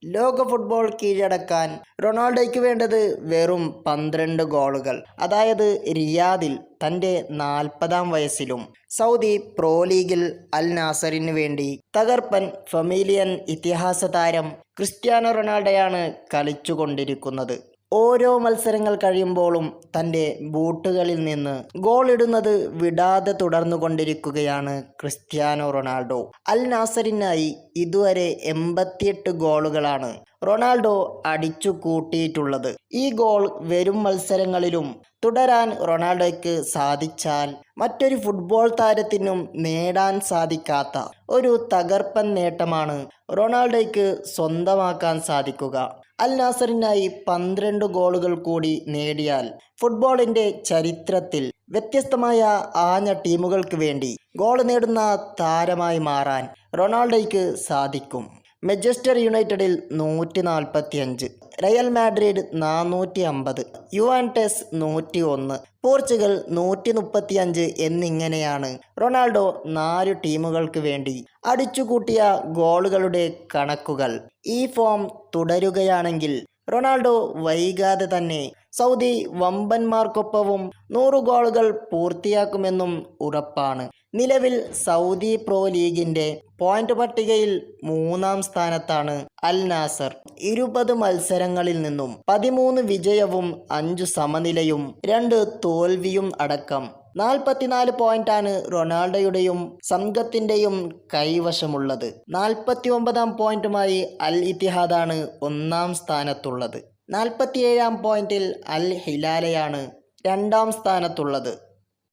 ലോക ഫുട്ബോൾ കീഴടക്കാൻ റൊണാൾഡോയ്ക്ക് വേണ്ടത് വെറും 12 ഗോളുകൾ. അതായത് റിയാദിൽ തൻ്റെ 40-ാം വയസ്സിലും സൗദി പ്രോ ലീഗിൽ അൽ നാസറിന് വേണ്ടി തകർപ്പൻ ഫമീലിയൻ ഇതിഹാസ താരം ക്രിസ്ത്യാനോ റൊണാൾഡോയാണ് കളിച്ചുകൊണ്ടിരിക്കുന്നത്. ഓരോ മത്സരങ്ങൾ കഴിയുമ്പോഴും തൻ്റെ ബൂട്ടുകളിൽ നിന്ന് ഗോളിടുന്നത് വിടാതെ തുടർന്നുകൊണ്ടിരിക്കുകയാണ് ക്രിസ്ത്യാനോ റൊണാൾഡോ. അൽ നാസറിനായി ഇതുവരെ 88 ഗോളുകളാണ് റൊണാൾഡോ അടിച്ചു കൂട്ടിയിട്ടുള്ളത്. ഈ ഗോൾ വരും മത്സരങ്ങളിലും തുടരാൻ റൊണാൾഡോയ്ക്ക് സാധിച്ചാൽ മറ്റൊരു ഫുട്ബോൾ താരത്തിനും നേടാൻ സാധിക്കാത്ത ഒരു തകർപ്പൻ നേട്ടമാണ് റൊണാൾഡോയ്ക്ക് സ്വന്തമാക്കാൻ സാധിക്കുക. അൽ നാസറിനായി 12 ഗോളുകൾ കൂടി നേടിയാൽ ഫുട്ബോളിൻ്റെ ചരിത്രത്തിൽ വ്യത്യസ്തമായ ആഞ്ഞ ടീമുകൾക്ക് വേണ്ടി ഗോൾ നേടുന്ന താരമായി മാറാൻ റൊണാൾഡോയ്ക്ക് സാധിക്കും. മാഞ്ചസ്റ്റർ യുണൈറ്റഡിൽ 145, റയൽ മാഡ്രിഡ് 450, യുവന്റസ് 101, പോർച്ചുഗൽ 135 എന്നിങ്ങനെയാണ് റൊണാൾഡോ 4 ടീമുകൾക്ക് വേണ്ടി അടിച്ചുകൂട്ടിയ ഗോളുകളുടെ കണക്കുകൾ. ഈ ഫോം തുടരുകയാണെങ്കിൽ റൊണാൾഡോ വൈകാതെ തന്നെ സൗദി വമ്പന്മാർക്കൊപ്പവും 100 ഗോളുകൾ പൂർത്തിയാക്കുമെന്നും ഉറപ്പാണ്. നിലവിൽ സൗദി പ്രോ ലീഗിൻ്റെ പോയിന്റ് പട്ടികയിൽ 3-ാം സ്ഥാനത്താണ് അൽ നാസർ. 20 മത്സരങ്ങളിൽ നിന്നും 13 വിജയവും 5 സമനിലയും 2 തോൽവിയും അടക്കം 44 പോയിന്റാണ് റൊണാൾഡോയുടെയും സംഘത്തിൻ്റെയും കൈവശമുള്ളത്. 49-ാം പോയിന്റുമായി അൽ ഇത്തിഹാദാണ് 1-ാം സ്ഥാനത്തുള്ളത്. 47-ാം പോയിന്റിൽ അൽ ഹിലാലയാണ് 2-ാം സ്ഥാനത്തുള്ളത്.